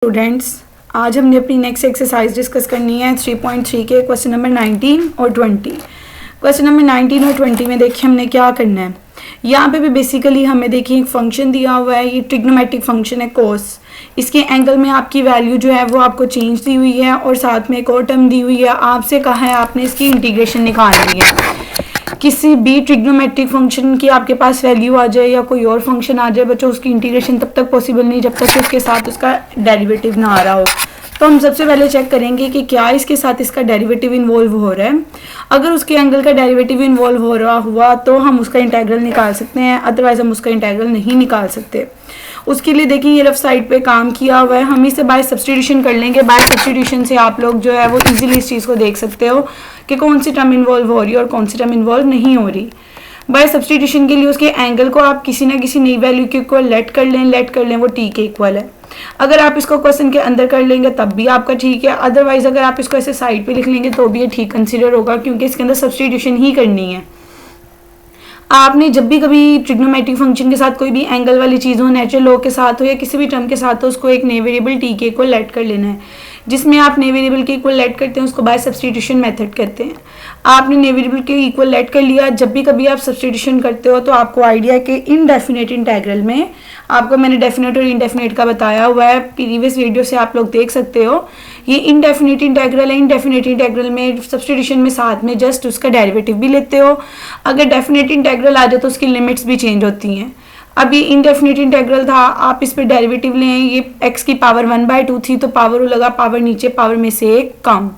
Students, आज हमने अपनी नेक्स्ट एक्सरसाइज डिस्कस करनी है 3.3 के क्वेश्चन नंबर 19 और 20। क्वेश्चन नंबर 19 और 20 में देखिए हमने क्या करना है। यहाँ पे भी बेसिकली हमें देखिए एक फंक्शन दिया हुआ है, ये ट्रिग्नोमेट्रिक फंक्शन है कोस। इसके एंगल में आपकी वैल्यू जो है वो आपको चेंज दी हुई है और साथ में एक और टर्म दी हुई है। आपसे कहा है आपने इसकी इंटीग्रेशन निकालनी है। किसी भी ट्रिग्नोमेट्रिक फंक्शन की आपके पास वैल्यू आ जाए या कोई और फंक्शन आ जाए बच्चों, उसकी इंटीग्रेशन तब तक पॉसिबल नहीं जब तक कि उसके साथ उसका डेरिवेटिव ना आ रहा हो। तो हम सबसे पहले चेक करेंगे कि क्या इसके साथ इसका डेरिवेटिव इन्वॉल्व हो रहा है। अगर उसके एंगल का डेरिवेटिव इन्वॉल्व हो रहा हुआ तो हम उसका इंटेग्रल निकाल सकते हैं, अदरवाइज हम उसका इंटेग्रल नहीं निकाल सकते। उसके लिए देखिए ये लेफ्ट साइड पे काम किया हुआ है, हम इसे बाय सब्स्टिट्यूशन कर लेंगे। बाय सब्स्टिट्यूशन से आप लोग जो है वो इजीली इस चीज़ को देख सकते हो कि कौन सी टर्म इन्वॉल्व हो रही है और कौन सी टर्म इन्वॉल्व नहीं हो रही। बाय सब्स्टिट्यूशन के लिए उसके एंगल को आप किसी ना किसी नई वैल्यू के इक्वल लेट कर लें वो टी के इक्वल है। अगर आप इसको क्वेश्चन के अंदर कर लेंगे तब भी आपका ठीक है, अदरवाइज अगर आप इसको ऐसे साइड पे लिख लेंगे तो भी ये ठीक कंसीडर होगा, क्योंकि इसके अंदर सब्स्टिट्यूशन ही करनी है। आपने जब भी कभी ट्रिग्नोमेट्रिक फंक्शन के साथ कोई भी एंगल वाली चीज़ हो, नेचुरल लॉ के साथ हो या किसी भी टर्म के साथ हो, उसको एक नए वेरिएबल टी के इक्वल लेट कर लेना है। जिसमें आप नए वेरिएबल के इक्वल लेट करते हैं उसको बाय सब्स्टिट्यूशन मेथड कहते हैं। आपने नए वेरिएबल के इक्वल लेट कर लिया। जब भी कभी आप सब्स्टिट्यूशन करते हो तो आपको आइडिया के इनडेफिनेट इंटेग्रल में, आपको मैंने डेफिनेट और इनडेफिनेट का बताया हुआ है, प्रीवियस वीडियो से आप लोग देख सकते हो। ये इनडेफिनेट इंटेग्रल है। इनडेफिनेट इंटेग्रल में सब्स्टिट्यूशन में साथ में जस्ट उसका डेरिवेटिव भी लेते हो। अगर डेफिनेट इंटेग्रल आ जाए तो उसकी लिमिट्स भी चेंज होती हैं। अब ये इनडेफिनेट इंटेग्रल था, आप इस पे डेरिवेटिव लें। ये x की पावर 1/2 थी तो पावर लगा, पावर नीचे, पावर में से एक कम।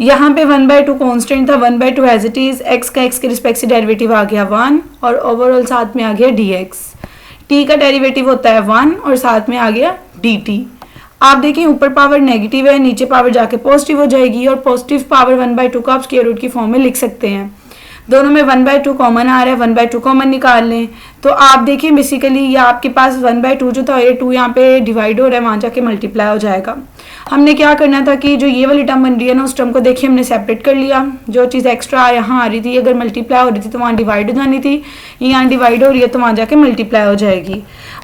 यहाँ पे 1/2 कांस्टेंट था, 1/2 एज इट इज। x का x के रिस्पेक्ट से डेरिवेटिव आ गया 1 और ओवरऑल साथ में आ गया dx। t का डेरिवेटिव होता है 1 और साथ में आ गया dt। आप देखिए ऊपर पावर नेगेटिव है, नीचे पावर जाके पॉजिटिव हो जाएगी और पॉजिटिव पावर 1/2 का आप स्क्वायर रूट की फॉर्म में लिख सकते हैं। दोनों में 1/2 कॉमन आ रहा है, 1/2 कॉमन निकाल लें तो आप देखिए बेसिकली ये आपके पास 1/2 जो था, ये 2 यहाँ पे डिवाइड हो रहा है, वहाँ जाके मल्टीप्लाई हो जाएगा। हमने क्या करना था कि जो ये वाली टर्म बन रही है ना, उस टर्म को देखिए हमने सेपरेट कर लिया। जो चीज़ एक्स्ट्रा यहाँ आ रही थी, अगर मल्टीप्लाई हो रही थी तो वहाँ डिवाइड हो जानी थी, यहाँ डिवाइड हो रही है तो वहाँ जाके मल्टीप्लाई हो जाएगी।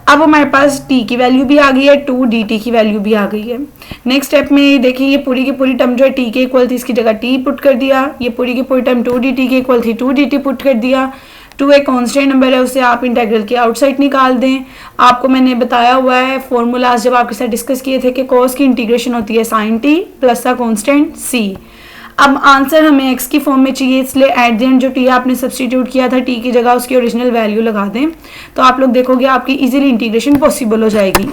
अब हमारे पास t की वैल्यू भी आ गई है, 2 dt की वैल्यू भी आ गई है। नेक्स्ट स्टेप में देखिए ये पूरी की पूरी टर्म जो है t के इक्वल थी, इसकी जगह t पुट कर दिया। ये पूरी की पूरी टर्म 2 dt के इक्वल थी, 2 dt पुट कर दिया। 2 एक कांस्टेंट नंबर है, उसे आप इंटीग्रल के आउटसाइड निकाल दें। आपको मैंने बताया हुआ है फॉर्मूलाज जब आपके साथ डिस्कस किए थे कि cos की इंटीग्रेशन होती है sin t प्लस का कांस्टेंट c। अब आंसर हमें x की फॉर्म में चाहिए, इसलिए एट द एंड जो t आपने सब्स्टिट्यूट किया था t की जगह उसकी ओरिजिनल वैल्यू लगा दें तो आप लोग देखोगे आपकी इजीली इंटीग्रेशन पॉसिबल हो जाएगी।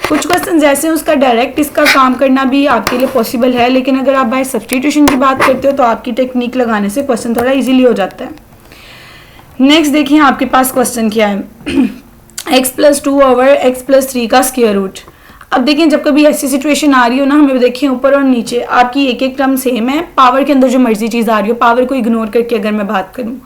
कुछ क्वेश्चन जैसे उसका डायरेक्ट इसका काम करना भी आपके लिए पॉसिबल है, लेकिन अगर आप बाय सब्स्टिट्यूशन की बात करते हो तो आपकी टेक्निक लगाने से क्वेश्चन थोड़ा ईजिली हो जाता है। नेक्स्ट देखिए आपके पास क्वेश्चन क्या है x+2 ओवर x+3 का स्क्वायर रूट। अब देखिए जब कभी ऐसी सिचुएशन आ रही हो ना, हमें देखिए ऊपर और नीचे आपकी एक एक टर्म सेम है, पावर के अंदर जो मर्जी चीज़ आ रही हो, पावर को इग्नोर करके अगर मैं बात करूँ,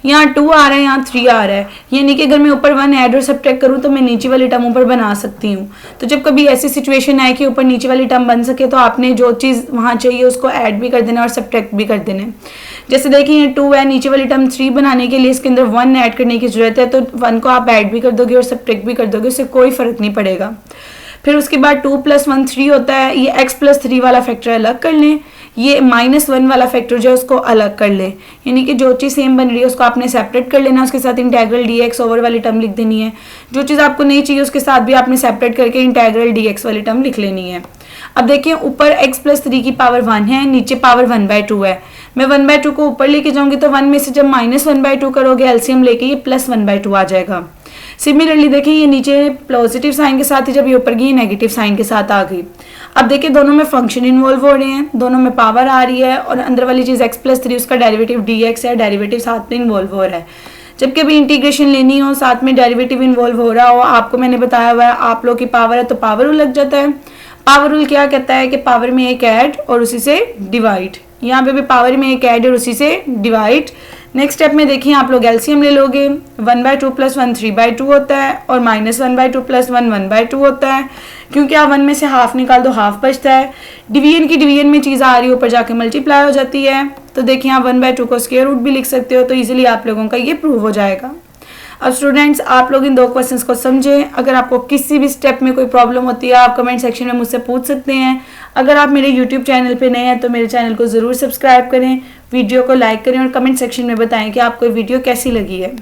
यहाँ 2 आ रहा है, यहाँ 3 आ रहा है, यानी कि अगर मैं ऊपर 1 ऐड और सब्ट्रैक्ट करूँ तो मैं नीचे वाली टर्म ऊपर बना सकती हूँ। तो जब कभी ऐसी सिचुएशन आए कि ऊपर नीचे वाली टर्म बन सके तो आपने जो चीज़ वहाँ चाहिए उसको ऐड भी कर देना और सब्ट्रैक्ट भी कर देना। जैसे देखिए ये 2 है, नीचे वाली टर्म 3 बनाने के लिए इसके अंदर 1 ऐड करने की जरूरत है, तो 1 को आप ऐड भी कर दोगे और सब्ट्रैक्ट भी कर दोगे, उससे कोई फर्क नहीं पड़ेगा। फिर उसके बाद 2 + 1 3 होता है, ये x+3 वाला फैक्टर अलग कर लें, ये -1 वाला फैक्टर जो है उसको अलग कर लें, यानी कि जो चीज़ सेम बन रही है उसको आपने सेपरेट कर लेना, उसके साथ इंटेग्रल dx ओवर वाली टर्म लिख देनी है। जो चीज़ आपको नहीं चाहिए उसके साथ भी आपने सेपरेट करके इंटेग्रल dx वाली टर्म लिख लेनी है। अब देखिए ऊपर x+3 की पावर 1 है, नीचे पावर 1/2 है। मैं 1/2 को ऊपर लेके जाऊंगी तो 1 में से जब -1/2 करोगे एलसीएम लेके ये +1/2 आ जाएगा। सिमिलरली देखिए ये नीचे पॉजिटिव साइन के साथ ही जब ये ऊपर गई नेगेटिव साइन के साथ आ गई। अब देखिए दोनों में फंक्शन इन्वॉल्व हो रहे हैं, दोनों में पावर आ रही है और अंदर वाली चीज़ x+3 उसका डेरिवेटिव dx है, डेरिवेटिव साथ में इन्वॉल्व हो रहा है। जब कभी इंटीग्रेशन लेनी हो साथ में डेरिवेटिव इन्वॉल्व हो रहा हो, आपको मैंने बताया हुआ है आप लोग की पावर है तो पावर रूल लग जाता है। पावर रूल क्या कहता है कि पावर में एक ऐड और उसी से डिवाइड, यहाँ पे भी पावर में एक ऐड और उसी से डिवाइड। नेक्स्ट स्टेप में देखिए आप लोग एलसीएम ले लोगे, 1/2 + 1 3/2 होता है और -1/2 + 1 1/2 होता है। क्योंकि आप 1 में से हाफ निकाल दो, हाफ बचता है। डिवीजन की डिवीजन में चीज़ आ रही है ऊपर जाके मल्टीप्लाई हो जाती है, तो देखिए आप 1/2 को स्क्वायर रूट भी लिख सकते हो, तो ईजिली आप लोगों का ये प्रूव हो जाएगा। अब स्टूडेंट्स आप लोग इन 2 क्वेश्चंस को समझें। अगर आपको किसी भी स्टेप में कोई प्रॉब्लम होती है आप कमेंट सेक्शन में मुझसे पूछ सकते हैं। अगर आप मेरे यूट्यूब चैनल पे नए हैं तो मेरे चैनल को ज़रूर सब्सक्राइब करें, वीडियो को लाइक करें और कमेंट सेक्शन में बताएं कि आपको वीडियो कैसी लगी है।